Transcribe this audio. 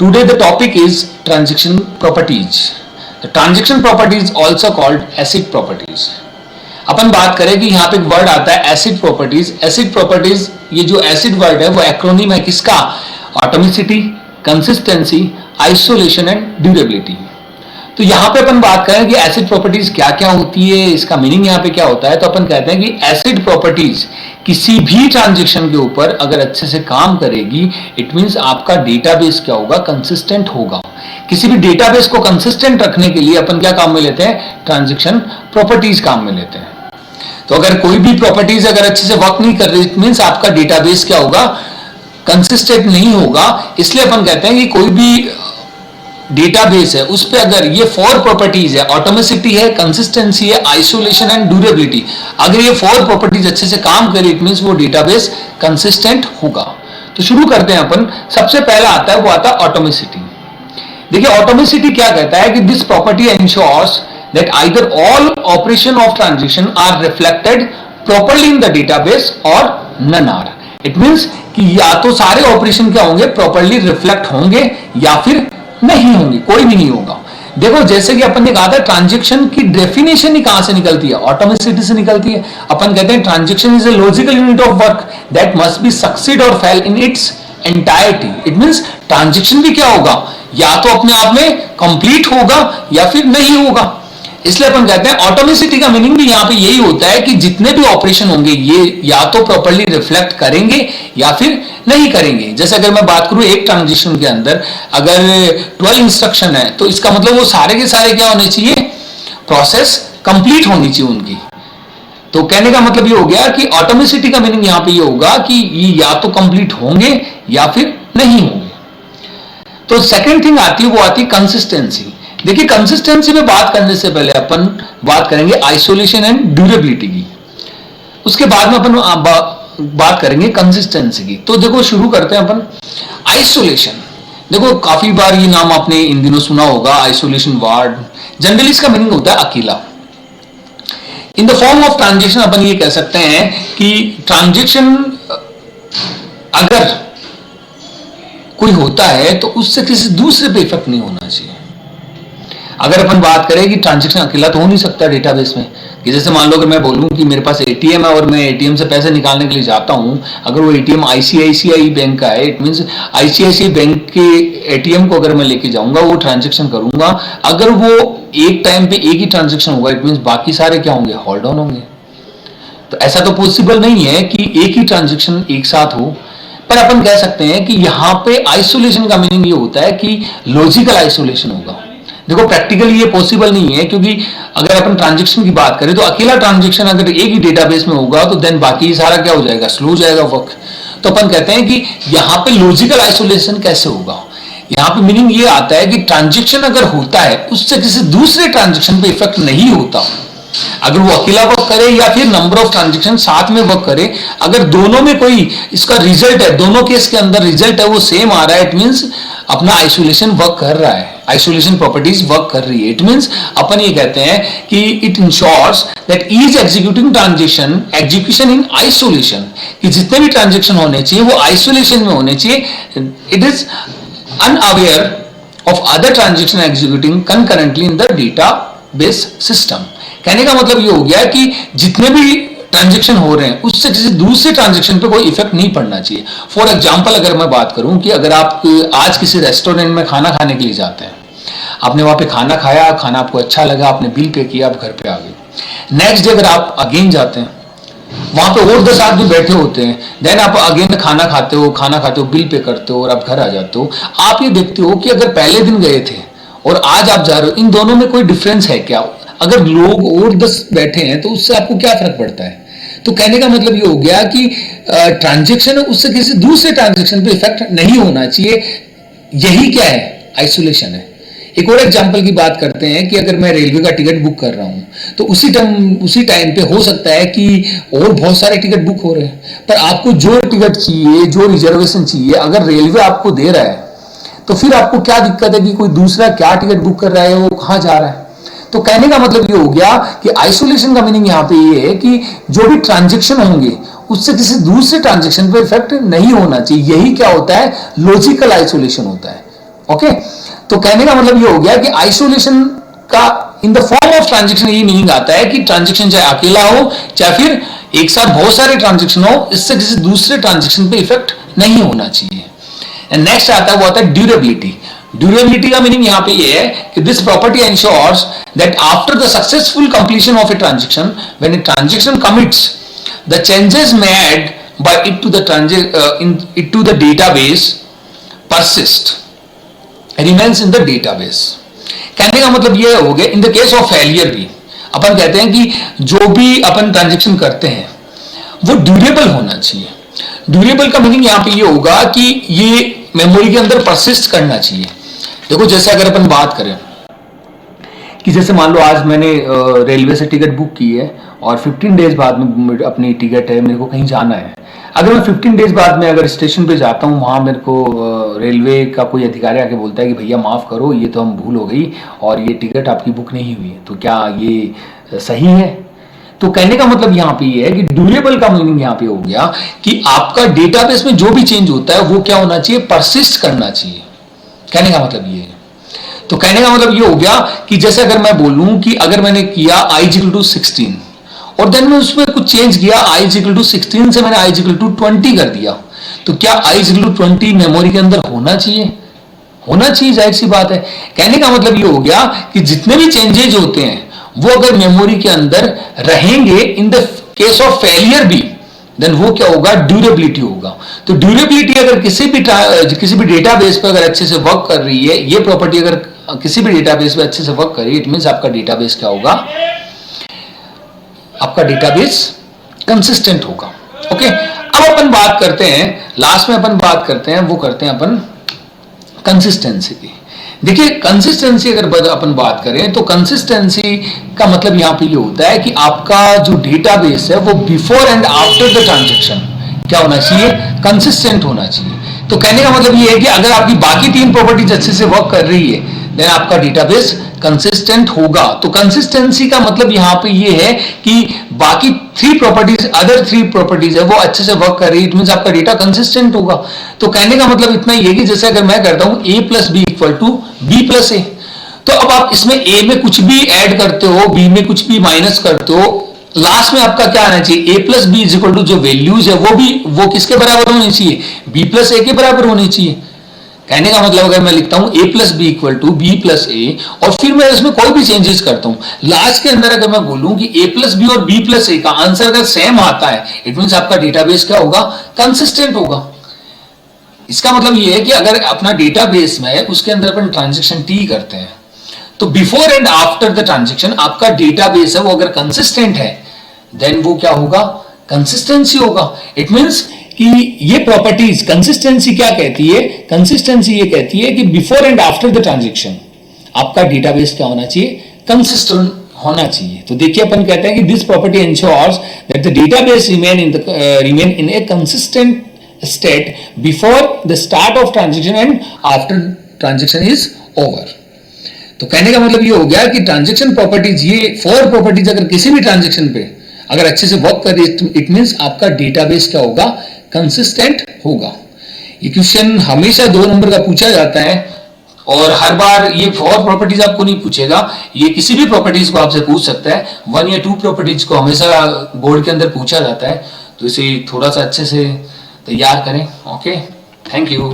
Today the topic is transaction properties. The transaction properties also called asset properties. अपन बात करें कि यहाँ पे एक वर्ड आता है एसिड प्रॉपर्टीज. एसिड प्रॉपर्टीज, ये जो एसिड वर्ड है वो एक्रोनिम है किसका? ऑटोमिसिटी, कंसिस्टेंसी, आइसोलेशन एंड ड्यूरेबिलिटी. तो यहाँ पे अपन बात करें कि एसिड प्रॉपर्टीज क्या क्या होती है, इसका मीनिंग यहाँ पे क्या होता है. तो अपन कहते हैं कि एसिड प्रॉपर्टीज किसी भी ट्रांजेक्शन के ऊपर अगर अच्छे से काम करेगी, इट मींस आपका डेटाबेस क्या होगा? कंसिस्टेंट होगा. किसी भी डेटाबेस को कंसिस्टेंट रखने के लिए अपन क्या काम में लेते हैं? ट्रांजेक्शन प्रॉपर्टीज काम में लेते हैं. तो अगर कोई भी प्रॉपर्टीज अगर अच्छे से वर्क नहीं कर रही, इट मींस आपका डेटाबेस क्या होगा? कंसिस्टेंट नहीं होगा. इसलिए अपन कहते हैं कि कोई भी डेटाबेस है उस पे अगर ये 4 प्रॉपर्टीज है, ऑटोमेसिटी है, कंसिस्टेंसी है, आइसोलेशन एंड ड्यूरेबिलिटी, अगर ये 4 प्रॉपर्टीज अच्छे से काम करे, इट मींस वो डेटाबेस कंसिस्टेंट होगा. तो शुरू करते हैं अपन. सबसे पहला आता है, वो आता है ऑटोमेसिटी. देखिए ऑटोमेसिटी क्या कहता है कि this property ensures that either all operation of transaction are reflected properly in the database और नन आर. इट मींस कि या तो सारे ऑपरेशन क्या होंगे? प्रॉपर्ली रिफ्लेक्ट होंगे या फिर नहीं होंगे, कोई भी नहीं होगा. देखो जैसे कि अपन ने कहा था, ट्रांजैक्शन की डेफिनेशन ही कहां से निकलती है? ऑटोमेसिटी से निकलती है. अपन कहते हैं transaction is a logical unit of work that must be succeed or fail in its entirety. It means transaction भी क्या होगा? या तो अपने आप में कंप्लीट होगा या फिर नहीं होगा. इसलिए अपन कहते हैं ऑटोमेसिटी का मीनिंग भी यहां पे यही होता है कि जितने भी ऑपरेशन होंगे ये या तो प्रॉपर्ली रिफ्लेक्ट करेंगे या फिर नहीं करेंगे. जैसे अगर मैं बात करूं एक ट्रांजेक्शन के अंदर अगर 12 इंस्ट्रक्शन है, तो इसका मतलब वो सारे के सारे क्या होने चाहिए? प्रोसेस कंप्लीट होनी चाहिए उनकी. तो कहने का मतलब ये हो गया कि ऑटोमेसिटी का मीनिंग यहां पे ये होगा कि ये या तो कंप्लीट होंगे या फिर नहीं होंगे. तो सेकेंड थिंग आती है, वो आती है कंसिस्टेंसी. देखिए कंसिस्टेंसी में बात करने से पहले अपन बात करेंगे आइसोलेशन एंड ड्यूरेबिलिटी की. उसके बाद में अपन बात करेंगे कंसिस्टेंसी की. तो देखो शुरू करते हैं अपन आइसोलेशन. देखो काफी बार ये नाम आपने इन दिनों सुना होगा, आइसोलेशन वार्ड. जनरली इसका मीनिंग होता है अकेला. In the form of transaction अपन ये कह सकते हैं कि ट्रांजेक्शन अगर कोई होता है तो उससे किसी दूसरे पे इफेक्ट नहीं होना चाहिए. अगर अपन बात करें कि ट्रांजैक्शन अकेला तो हो नहीं सकता डेटाबेस में, कि जैसे मान लो कि मैं बोलूं कि मेरे पास एटीएम है और मैं एटीएम से पैसे निकालने के लिए जाता हूं. अगर वो एटीएम आईसीआईसीआई बैंक का है, इट मींस आईसीआईसीआई बैंक के एटीएम को अगर मैं लेके जाऊंगा, वो ट्रांजैक्शन करूंगा, अगर वो एक टाइम पे एक ही ट्रांजैक्शन होगा, इट मींस बाकी सारे क्या होंगे? होल्ड ऑन होंगे. तो ऐसा तो पॉसिबल नहीं है कि एक ही ट्रांजैक्शन एक साथ हो. पर अपन कह सकते हैं कि यहां पे आइसोलेशन का मीनिंग ये होता है कि लॉजिकल आइसोलेशन होगा. देखो प्रैक्टिकली ये पॉसिबल नहीं है, क्योंकि अगर अपन ट्रांजैक्शन की बात करें तो अकेला ट्रांजैक्शन अगर एक ही डेटाबेस में होगा तो देन बाकी सारा क्या हो जाएगा? स्लो हो जाएगा वर्क. तो अपन कहते हैं कि यहाँ पे लॉजिकल आइसोलेशन कैसे होगा? यहाँ पे मीनिंग ये आता है कि ट्रांजैक्शन अगर होता है उससे किसी दूसरे ट्रांजैक्शन पे इफेक्ट नहीं होता. अगर वो अकेला वर्क करे या फिर नंबर ऑफ ट्रांजैक्शन साथ में वर्क करे, अगर दोनों में कोई इसका रिजल्ट है, दोनों केस के अंदर रिजल्ट है वो सेम आ रहा है, इट मींस अपना आइसोलेशन वर्क कर रहा है, आइसोलेशन प्रॉपर्टीज वर्क कर रही है. इट मींस अपन ये कहते हैं कि it ensures that is executing transaction execution in isolation, कि जितने भी ट्रांजेक्शन होने चाहिए वो आइसोलेशन में होने चाहिए. It is unaware of other transaction executing concurrently in the database system. कहने का मतलब ये हो गया कि जितने भी ट्रांजैक्शन हो रहे हैं उससे किसी दूसरे ट्रांजैक्शन पे कोई इफेक्ट नहीं पड़ना चाहिए. फॉर एग्जांपल अगर मैं बात करूं कि अगर आप आज किसी रेस्टोरेंट में खाना खाने के लिए जाते हैं, आपने वहां पे खाना खाया, खाना आपको अच्छा लगा, आपने बिल पे किया, आप घर पे आ गए. नेक्स्ट डे अगर आप अगेन जाते हैं, वहां पे और 10 आदमी बैठे होते हैं, देन आप अगेन खाना खाते हो, बिल पे करते हो और आप घर आ जाते हो. आप ये देखते हो कि अगर पहले दिन गए थे और आज आप जा रहे हो, इन दोनों में कोई डिफरेंस है क्या? अगर लोग और 10 बैठे हैं तो उससे आपको क्या फर्क पड़ता है? तो कहने का मतलब ये हो गया कि ट्रांजैक्शन है उससे किसी दूसरे ट्रांजैक्शन पे इफेक्ट नहीं होना चाहिए. यही क्या है? आइसोलेशन है. एक और एग्जांपल की बात करते हैं कि अगर मैं रेलवे का टिकट बुक कर रहा हूं तो उसी टाइम पे हो सकता है कि और बहुत सारे टिकट बुक हो रहे हैं, पर आपको जो टिकट चाहिए, जो रिजर्वेशन चाहिए, अगर रेलवे आपको दे रहा है तो फिर आपको क्या दिक्कत है कि कोई दूसरा क्या टिकट बुक कर रहा है, वो कहां जा रहा है? तो कहने का मतलब ये हो गया कि आइसोलेशन का मीनिंग यहां पे ये है कि जो भी ट्रांजैक्शन होंगे उससे किसी दूसरे ट्रांजैक्शन पे इफेक्ट नहीं होना चाहिए. यही क्या होता है? लॉजिकल आइसोलेशन होता है. ओके, तो कहने का मतलब ये हो गया कि आइसोलेशन का इन द फॉर्म ऑफ ट्रांजेक्शन ये मीनिंग आता है कि ट्रांजेक्शन चाहे अकेला हो चाहे फिर एक साथ बहुत सारे ट्रांजेक्शन हो, इससे किसी दूसरे ट्रांजेक्शन पे इफेक्ट नहीं होना चाहिए। एंड नेक्स्ट आता है वो आता है ड्यूरेबिलिटी। ड्यूरेबिलिटी का मीनिंग यहां पे ये है कि this property ensures that after the successful completion of a transaction, when a transaction commits, the changes made by it to the database persist, remains in the database। कहने का मतलब ये हो गया in the case of failure भी अपन कहते हैं कि जो भी अपन ट्रांजेक्शन करते हैं वो ड्यूरेबल होना चाहिए। ड्यूरेबल का मीनिंग यहां पे ये होगा कि ये मेमोरी के अंदर परसिस्ट करना चाहिए। देखो जैसे अगर अपन बात करें कि जैसे मान लो आज मैंने रेलवे से टिकट बुक की है और 15 डेज बाद में अपनी टिकट है, मेरे को कहीं जाना है। अगर मैं 15 डेज बाद में अगर स्टेशन पे जाता हूँ, वहाँ मेरे को रेलवे का कोई अधिकारी आके बोलता है कि भैया माफ़ करो, ये तो हम भूल हो गई और ये टिकट आपकी बुक नहीं हुई है, तो क्या ये सही है? तो कहने का मतलब यहाँ पे ये है कि ड्यूरेबल का मीनिंग यहाँ पे हो गया कि आपका डेटाबेस में जो भी चेंज होता है वो क्या होना चाहिए, परसिस्ट करना चाहिए। कहने का मतलब ये है। तो कहने का मतलब ये हो गया कि जैसे अगर मैं बोलूं कि अगर मैंने किया i इक्वल टू 16 और देन मैं उसमें कुछ चेंज किया, i इक्वल टू 16 से मैंने i इक्वल टू 20 कर दिया, तो क्या i इक्वल टू 20 मेमोरी के अंदर होना चाहिए? होना चाहिए, जाहिर सी बात है। कहने का मतलब ये हो गया कि जितने भी चेंजेज होते हैं वो अगर मेमोरी के अंदर रहेंगे in the case of failure भी, देन वो क्या होगा, ड्यूरेबिलिटी होगा। तो ड्यूरेबिलिटी अगर किसी भी डेटाबेस पर अगर अच्छे से वर्क कर रही है, ये प्रॉपर्टी अगर किसी भी डेटाबेस पे अच्छे से वर्क कर रही है, इट मींस आपका डेटाबेस क्या होगा, आपका डेटाबेस कंसिस्टेंट होगा। ओके, अब अपन बात करते हैं, लास्ट में अपन बात करते हैं, वो करते हैं अपन कंसिस्टेंसी की। देखिए कंसिस्टेंसी अगर अपन बात करें तो कंसिस्टेंसी का मतलब यहां पे ये होता है कि आपका जो डेटाबेस है वो before and after the transaction क्या होना चाहिए, कंसिस्टेंट होना चाहिए। तो कहने का मतलब ये है कि अगर आपकी बाकी 3 प्रॉपर्टीज अच्छे से वर्क कर रही है देन आपका डेटाबेस कंसिस्टेंट होगा। तो कंसिस्टेंसी का मतलब यहां पे ये है कि बाकी 3 प्रॉपर्टीज, अदर 3 प्रॉपर्टीज है वो अच्छे से वर्क कर रही है, इट मींस आपका डेटा कंसिस्टेंट होगा। तो कहने का मतलब इतना ही है कि जैसे अगर मैं करता हूं a plus B equal to B plus A, तो अब आप इसमें a में कुछ भी ऐड करते हो, b में कुछ भी माइनस करते हो, लास्ट में आपका क्या आना चाहिए, a plus B is equal to जो वैल्यूज है वो किसके बराबर होनी चाहिए, b प्लस ए के बराबर होनी चाहिए। कहने का मतलब अगर मैं लिखता हूं a plus B equal to B plus A और फिर मैं इसमें कोई भी चेंजेस करता हूं, लास्ट के अंदर अगर मैं बोलूं कि a प्लस बी और b प्लस ए का आंसर अगर सेम आता है, इट मींस आपका डेटाबेस क्या होगा, कंसिस्टेंट होगा। इसका मतलब ये है कि अगर अपना डेटाबेस में उसके अंदर अपन ट्रांजेक्शन टी करते हैं तो before and after the transaction आपका डेटाबेस है वो अगर कंसिस्टेंट है देन वो क्या होगा, कंसिस्टेंसी होगा। इट मींस कि ये प्रॉपर्टीज कंसिस्टेंसी क्या कहती है, कंसिस्टेंसी ये कहती है कि before and after the transaction आपका डेटाबेस क्या होना चाहिए, कंसिस्टेंट होना चाहिए। तो देखिए अपन कहते हैं कि this property ensures that the database remain in A consistent state before the start of transaction and after transaction is over. तो कहने का मतलब ये हो गया कि ट्रांजैक्शन प्रॉपर्टीज, ये 4 प्रॉपर्टीज अगर किसी भी ट्रांजैक्शन पे अगर अच्छे से वर्क कर रही है, इट मींस आपका डेटाबेस क्या होगा, कंसिस्टेंट होगा। ये क्वेश्चन हमेशा 2 नंबर का पूछा जाता है और हर बार ये 4 प्रॉपर्टीज आपको नहीं पूछेगा, ये किसी भी प्रॉपर्टीज को आपसे पूछ सकता है। 1 या 2 प्रॉपर्टीज को हमेशा बोर्ड के अंदर पूछा जाता है, तो इसे थोड़ा सा अच्छे से तैयार करें। Okay, thank you.